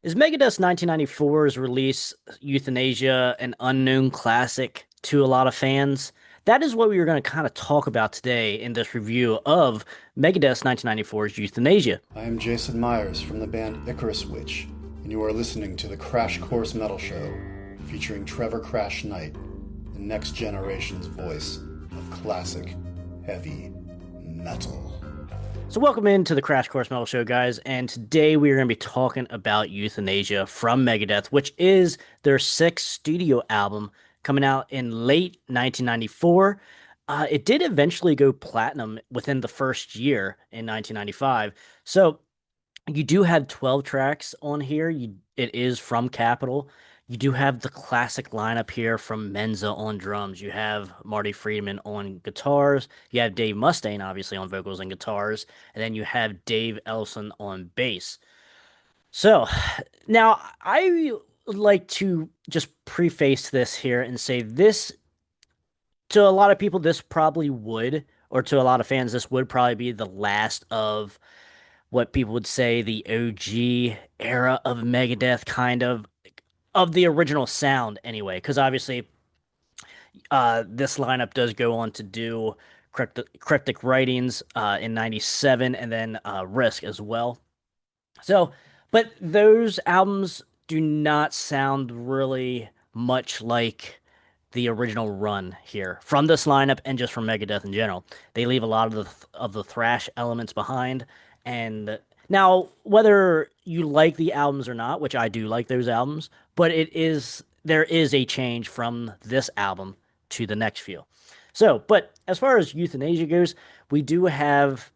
Is Megadeth's 1994's release, Youthanasia, an unknown classic to a lot of fans? That is what we were going to kind of talk about today in this review of Megadeth's 1994's Youthanasia. I am Jason Myers from the band Icarus Witch, and you are listening to the Crash Course Metal Show, featuring Trevor Crash Knight, the next generation's voice of classic heavy metal. So, welcome into the Crash Course Metal Show, guys. And today we are going to be talking about Youthanasia from Megadeth, which is their sixth studio album coming out in late 1994. It did eventually go platinum within the first year in 1995. So, you do have 12 tracks on here. It is from Capitol. You do have the classic lineup here from Menza on drums. You have Marty Friedman on guitars. You have Dave Mustaine, obviously, on vocals and guitars. And then you have Dave Ellison on bass. So now I would like to just preface this here and say this to a lot of people, this probably would, or to a lot of fans, this would probably be the last of what people would say the OG era of Megadeth, kind of the original sound anyway. Because obviously, this lineup does go on to do Cryptic Writings in '97, and then Risk as well. So, but those albums do not sound really much like the original run here from this lineup and just from Megadeth in general. They leave a lot of the thrash elements behind. And now, whether you like the albums or not, which I do like those albums, but there is a change from this album to the next few. So, but as far as Youthanasia goes, we do have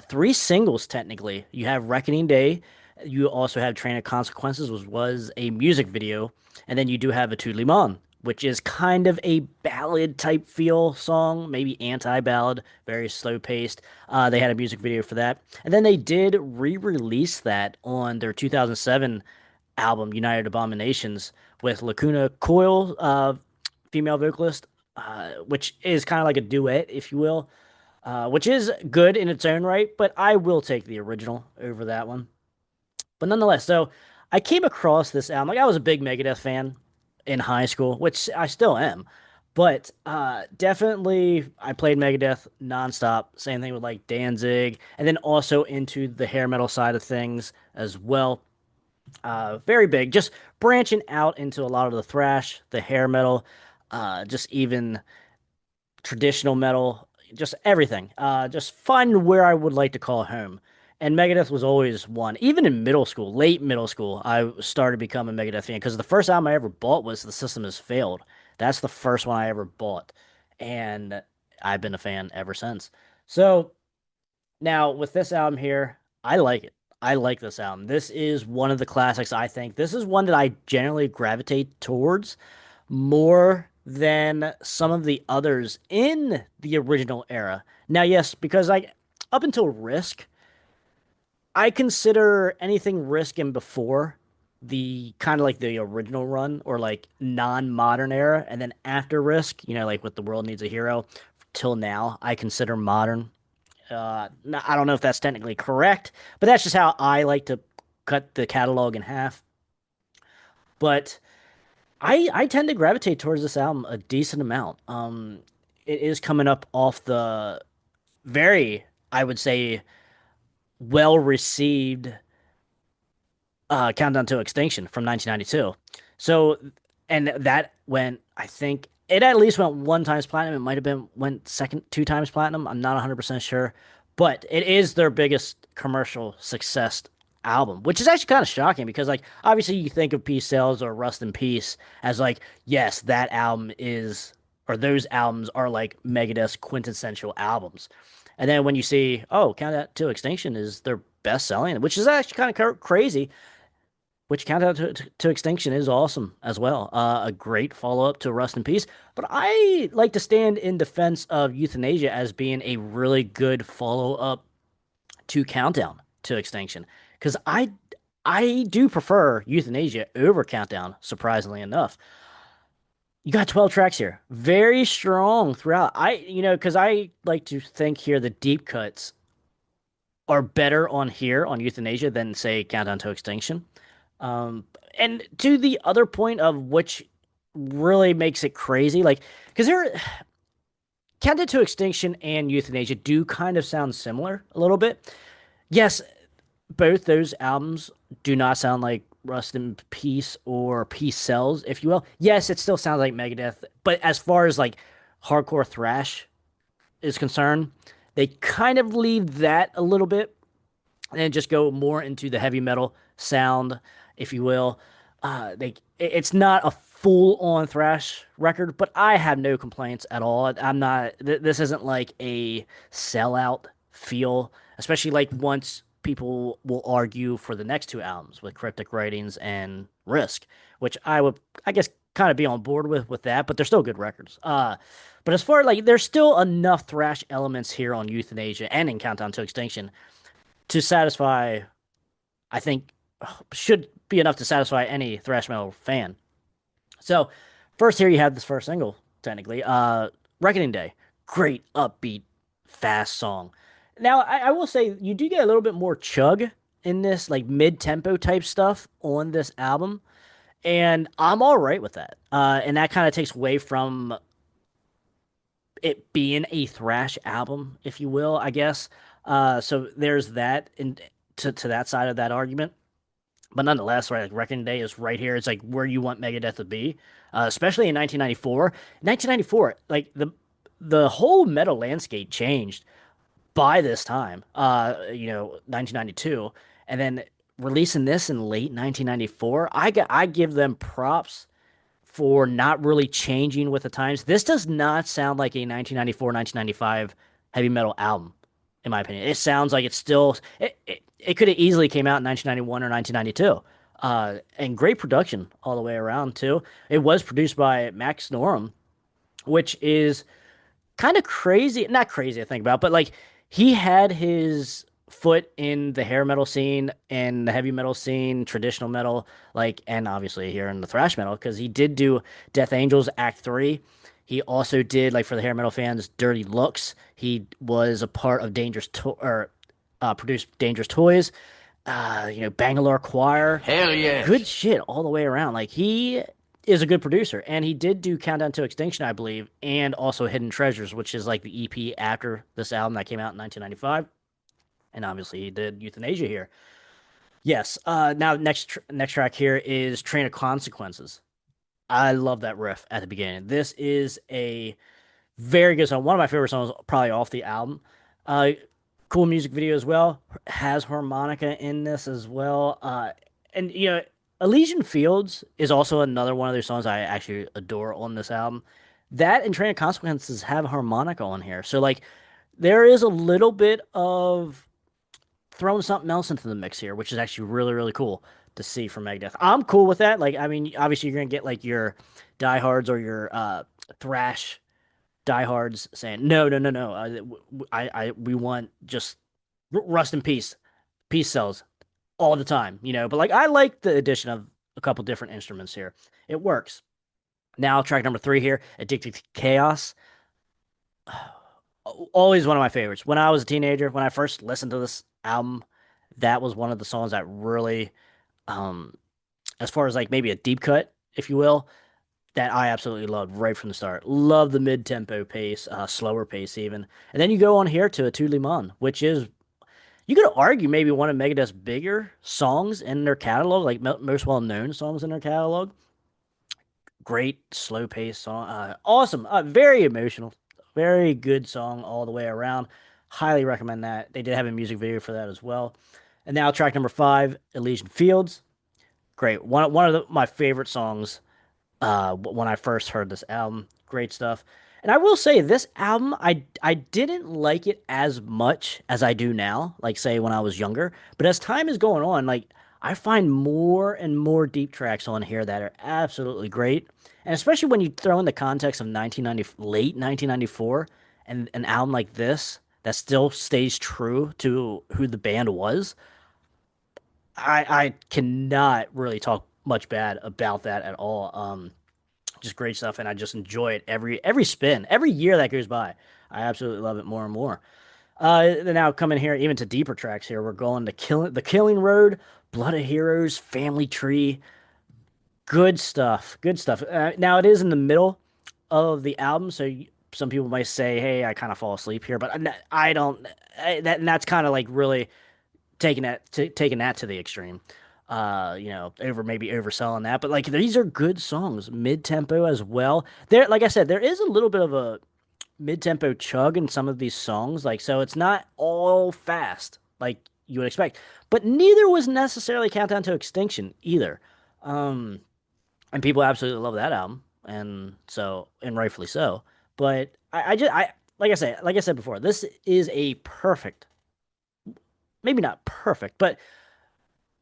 three singles technically. You have Reckoning Day. You also have Train of Consequences, which was a music video, and then you do have a Liman, which is kind of a ballad type feel song, maybe anti-ballad, very slow paced. They had a music video for that, and then they did re-release that on their 2007 album, United Abominations, with Lacuna Coil, female vocalist, which is kind of like a duet, if you will, which is good in its own right, but I will take the original over that one. But nonetheless, so I came across this album. Like I was a big Megadeth fan in high school, which I still am. But definitely, I played Megadeth nonstop. Same thing with like Danzig, and then also into the hair metal side of things as well. Very big, just branching out into a lot of the thrash, the hair metal, just even traditional metal, just everything. Just find where I would like to call home. And Megadeth was always one. Even in middle school, late middle school, I started becoming a Megadeth fan because the first album I ever bought was The System Has Failed. That's the first one I ever bought. And I've been a fan ever since. So now with this album here, I like it. I like this album. This is one of the classics, I think. This is one that I generally gravitate towards more than some of the others in the original era. Now, yes, because I up until Risk, I consider anything Risk and before the kind of like the original run or like non-modern era, and then after Risk, like with The World Needs a Hero till now, I consider modern. I don't know if that's technically correct, but that's just how I like to cut the catalog in half. But I tend to gravitate towards this album a decent amount. It is coming up off the very, I would say, well received Countdown to Extinction from 1992. So, and that went, I think it at least went one times platinum. It might have been went second, two times platinum. I'm not 100% sure, but it is their biggest commercial success album, which is actually kind of shocking because, like, obviously you think of Peace Sells or Rust in Peace as like, yes, that album is, or those albums are like Megadeth's quintessential albums. And then when you see, oh, Countdown to Extinction is their best selling, which is actually kind of crazy, which Countdown to Extinction is awesome as well. A great follow up to Rust in Peace. But I like to stand in defense of Youthanasia as being a really good follow up to Countdown to Extinction because I do prefer Youthanasia over Countdown, surprisingly enough. You got 12 tracks here. Very strong throughout. Because I like to think here the deep cuts are better on here on Youthanasia than say Countdown to Extinction. And to the other point of which really makes it crazy, like, because they're Counted to Extinction and Euthanasia do kind of sound similar a little bit. Yes, both those albums do not sound like Rust in Peace or Peace Cells, if you will. Yes, it still sounds like Megadeth, but as far as like hardcore thrash is concerned, they kind of leave that a little bit and just go more into the heavy metal sound, if you will. It's not a full on thrash record, but I have no complaints at all. I'm not. This isn't like a sellout feel, especially like once people will argue for the next two albums with Cryptic Writings and Risk, which I guess, kind of be on board with that. But they're still good records. But as far as like, there's still enough thrash elements here on Euthanasia and in Countdown to Extinction to satisfy, I think, should be enough to satisfy any thrash metal fan. So, first here you have this first single, technically, Reckoning Day. Great, upbeat, fast song. Now, I will say you do get a little bit more chug in this, like mid-tempo type stuff on this album, and I'm all right with that. And that kind of takes away from it being a thrash album, if you will, I guess. So there's that to that side of that argument. But nonetheless, right, like Reckoning Day is right here. It's like where you want Megadeth to be, especially in 1994. 1994, like the whole metal landscape changed by this time. 1992, and then releasing this in late 1994. I give them props for not really changing with the times. This does not sound like a 1994, 1995 heavy metal album, in my opinion. It sounds like it's still it could have easily came out in 1991 or 1992. And great production all the way around too. It was produced by Max Norum, which is kind of crazy. Not crazy to think about, but like he had his foot in the hair metal scene and the heavy metal scene, traditional metal, like, and obviously here in the thrash metal, because he did do Death Angels Act 3. He also did, like, for the hair metal fans, Dirty Looks. He was a part of produced Dangerous Toys, Bangalore Choir. Hell Good yes. shit all the way around. Like, he is a good producer, and he did do Countdown to Extinction, I believe, and also Hidden Treasures, which is like the EP after this album that came out in 1995. And obviously, he did Euthanasia here. Yes. Now, next track here is Train of Consequences. I love that riff at the beginning. This is a very good song. One of my favorite songs, probably off the album. Uh, cool music video as well. Has harmonica in this as well. And Elysian Fields is also another one of those songs I actually adore on this album. That and Train of Consequences have harmonica on here, so like there is a little bit of throwing something else into the mix here, which is actually really, really cool to see from Megadeth. I'm cool with that. Like, I mean, obviously you're gonna get like your diehards or your thrash diehards saying, no, no, no, no. We want just Rust in Peace, Peace Cells all the time, But like, I like the addition of a couple different instruments here. It works. Now, track number 3 here, Addicted to Chaos. Always one of my favorites. When I was a teenager, when I first listened to this album, that was one of the songs that really, um, as far as like maybe a deep cut, if you will, that I absolutely loved right from the start. Love the mid tempo pace, slower pace even. And then you go on here to A Tout Le Monde, which is, you could argue, maybe one of Megadeth's bigger songs in their catalog, like most well known songs in their catalog. Great slow pace song. Awesome. Very emotional. Very good song all the way around. Highly recommend that. They did have a music video for that as well. And now track number 5, Elysian Fields. Great. One of my favorite songs when I first heard this album. Great stuff. And I will say this album, I didn't like it as much as I do now, like say when I was younger. But as time is going on, like I find more and more deep tracks on here that are absolutely great. And especially when you throw in the context of 1990, late 1994, and an album like this that still stays true to who the band was, I cannot really talk much bad about that at all. Just great stuff, and I just enjoy it every spin, every year that goes by. I absolutely love it more and more. Now coming here, even to deeper tracks here, we're going to the Killing Road, Blood of Heroes, Family Tree, good stuff. Good stuff. Now it is in the middle of the album, so some people might say, "Hey, I kind of fall asleep here," but I don't. And that's kind of like really taking that to the extreme. Maybe overselling that, but like these are good songs, mid tempo as well. There, like I said, there is a little bit of a mid tempo chug in some of these songs, like so it's not all fast like you would expect, but neither was necessarily Countdown to Extinction either. Um, and people absolutely love that album, and rightfully so. But I just I like I said before, this is a perfect, maybe not perfect, but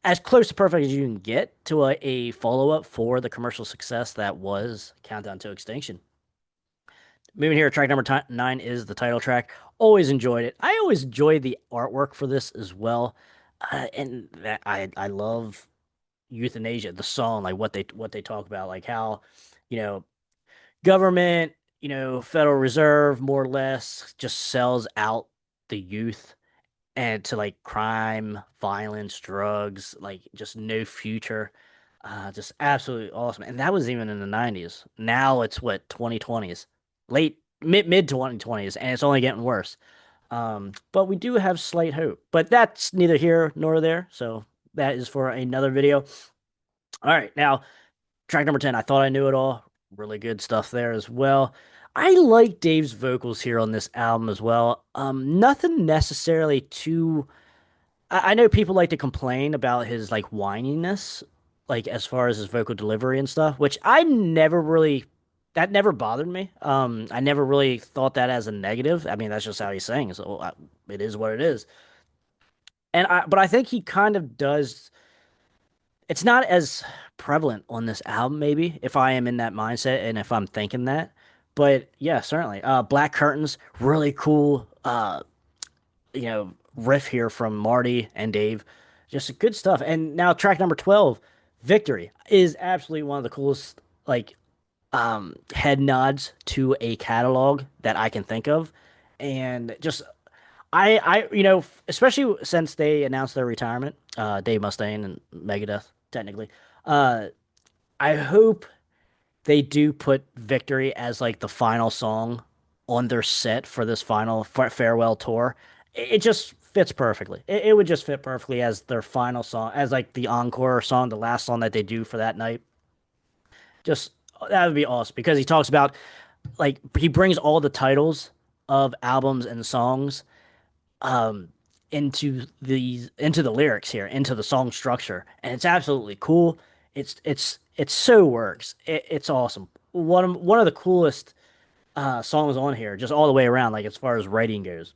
as close to perfect as you can get to a follow up for the commercial success that was Countdown to Extinction. Moving here, track number 9 is the title track. Always enjoyed it. I always enjoyed the artwork for this as well, and that I love Euthanasia, the song, like what they talk about, like how you know government, Federal Reserve, more or less, just sells out the youth and to like crime, violence, drugs, like just no future. Just absolutely awesome. And that was even in the 90s. Now it's what 2020s, late mid 2020s, and it's only getting worse. But we do have slight hope. But that's neither here nor there. So that is for another video. All right, now track number 10. I thought I knew it all. Really good stuff there as well. I like Dave's vocals here on this album as well. Nothing necessarily too I know people like to complain about his like whininess, like as far as his vocal delivery and stuff, which I never really that never bothered me. I never really thought that as a negative. I mean, that's just how he sings. So it is what it is. But I think he kind of does. It's not as prevalent on this album, maybe if I am in that mindset and if I'm thinking that. But yeah, certainly. Black Curtains, really cool. Riff here from Marty and Dave. Just good stuff. And now track number 12, Victory, is absolutely one of the coolest like head nods to a catalog that I can think of. And just especially since they announced their retirement, Dave Mustaine and Megadeth, technically. Uh I hope they do put Victory as like the final song on their set for this final farewell tour. It just fits perfectly. It would just fit perfectly as their final song, as like the encore song, the last song that they do for that night. Just that would be awesome because he talks about like he brings all the titles of albums and songs um into the lyrics here, into the song structure, and it's absolutely cool. It's so works. It's awesome. One of the coolest songs on here, just all the way around, like as far as writing goes.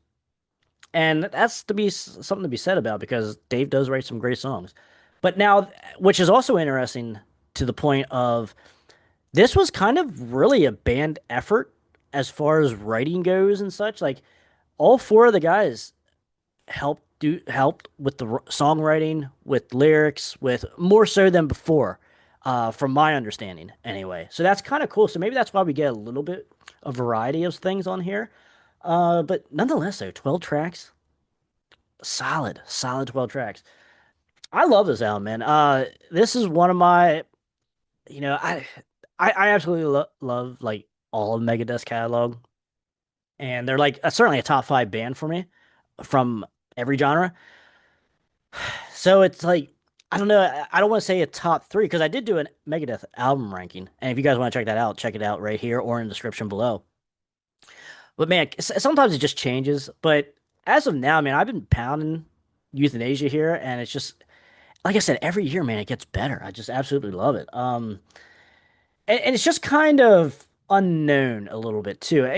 And that's something to be said about because Dave does write some great songs. But now, which is also interesting to the point of this was kind of really a band effort as far as writing goes and such. Like all four of the guys helped with the songwriting, with lyrics, with more so than before, from my understanding anyway. So that's kind of cool. So maybe that's why we get a little bit of variety of things on here. But nonetheless, though, 12 tracks, solid 12 tracks. I love this album, man. This is one of my, you know, I absolutely love like all of Megadeth's catalog, and they're like certainly a top 5 band for me from every genre. So it's like I don't know. I don't want to say a top 3 because I did do a Megadeth album ranking, and if you guys want to check that out, check it out right here or in the description below. But man, sometimes it just changes. But as of now, man, I've been pounding Euthanasia here, and it's just like I said, every year, man, it gets better. I just absolutely love it. And it's just kind of unknown a little bit too.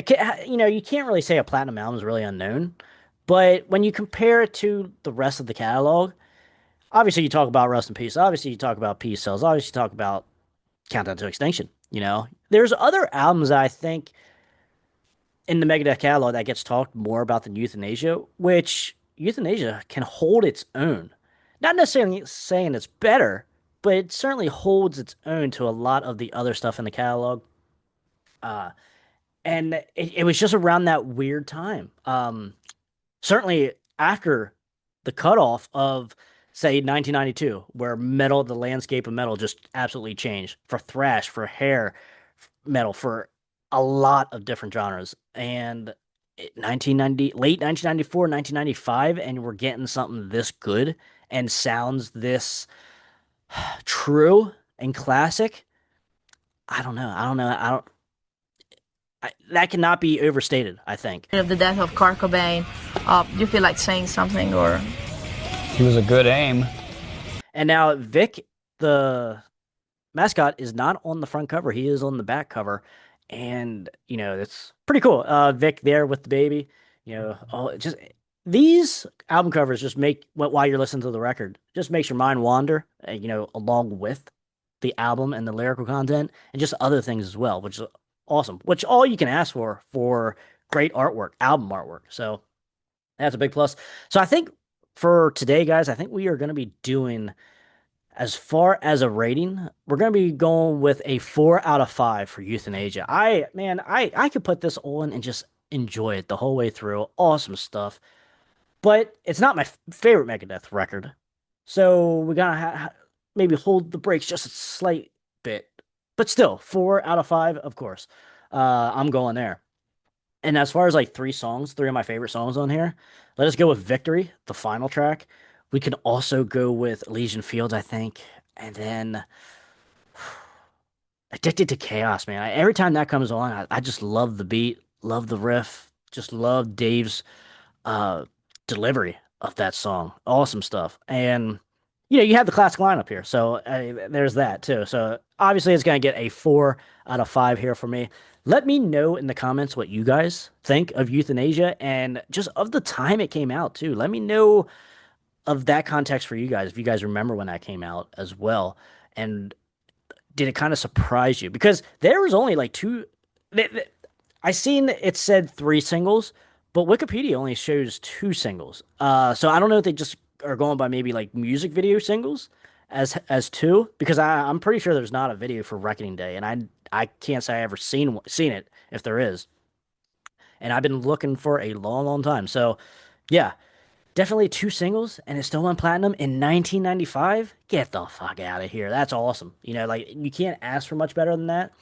You can't really say a platinum album is really unknown, but when you compare it to the rest of the catalog, obviously you talk about Rust in Peace. Obviously you talk about Peace Cells. Obviously you talk about Countdown to Extinction. There's other albums that I think in the Megadeth catalog that gets talked more about than Euthanasia, which Euthanasia can hold its own. Not necessarily saying it's better, but it certainly holds its own to a lot of the other stuff in the catalog. Uh, and it was just around that weird time. Certainly after the cutoff of say 1992, where metal, the landscape of metal just absolutely changed for thrash, for hair metal, for a lot of different genres. And 1990, late 1994, 1995, and we're getting something this good and sounds this true and classic. I don't know. I don't know. That cannot be overstated, I think. Of the death of Kurt Cobain, do you feel like saying something or? He was a good aim. And now Vic, the mascot, is not on the front cover. He is on the back cover. And, it's pretty cool. Vic there with the baby, just these album covers just make, while you're listening to the record, just makes your mind wander, along with the album and the lyrical content and just other things as well, which is awesome, which all you can ask for great artwork, album artwork. So that's a big plus. So I think for today, guys, I think we are going to be doing, as far as a rating, we're going to be going with a 4 out of 5 for Youthanasia. I could put this on and just enjoy it the whole way through. Awesome stuff. But it's not my favorite Megadeth record. So we got to maybe hold the brakes just a slight bit. But still, 4 out of 5, of course. I'm going there. And as far as like three of my favorite songs on here, let us go with Victory, the final track. We can also go with Elysian Fields, I think. And then Addicted to Chaos, man. Every time that comes on, I just love the beat, love the riff, just love Dave's uh, delivery of that song. Awesome stuff. And you have the classic lineup here, so there's that too. So obviously, it's going to get a 4 out of 5 here for me. Let me know in the comments what you guys think of Youthanasia and just of the time it came out too. Let me know of that context for you guys, if you guys remember when that came out as well, and did it kind of surprise you? Because there was only like two. I seen it said 3 singles, but Wikipedia only shows 2 singles. So I don't know if they just are going by maybe like music video singles as 2, because I'm pretty sure there's not a video for Reckoning Day, and I can't say I ever seen it if there is. And I've been looking for a long, long time. So yeah, definitely 2 singles, and it still went platinum in 1995. Get the fuck out of here. That's awesome. Like you can't ask for much better than that.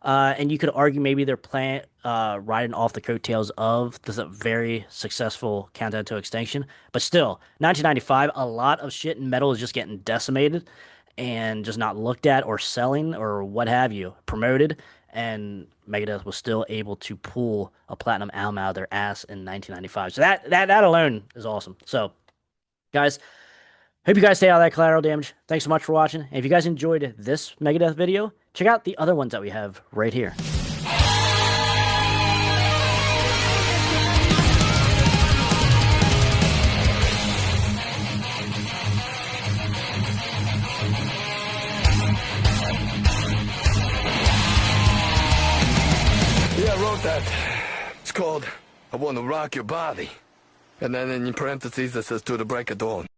And you could argue maybe they're playing, riding off the coattails of this very successful Countdown to Extinction. But still, 1995, a lot of shit in metal is just getting decimated and just not looked at or selling or what have you, promoted. And Megadeth was still able to pull a platinum album out of their ass in 1995. So that alone is awesome. So, guys, hope you guys stay out of that collateral damage. Thanks so much for watching. And if you guys enjoyed this Megadeth video, check out the other ones that we have right here. Yeah, I wrote that. It's called I Want to Rock Your Body. And then in parentheses it says to the break of dawn.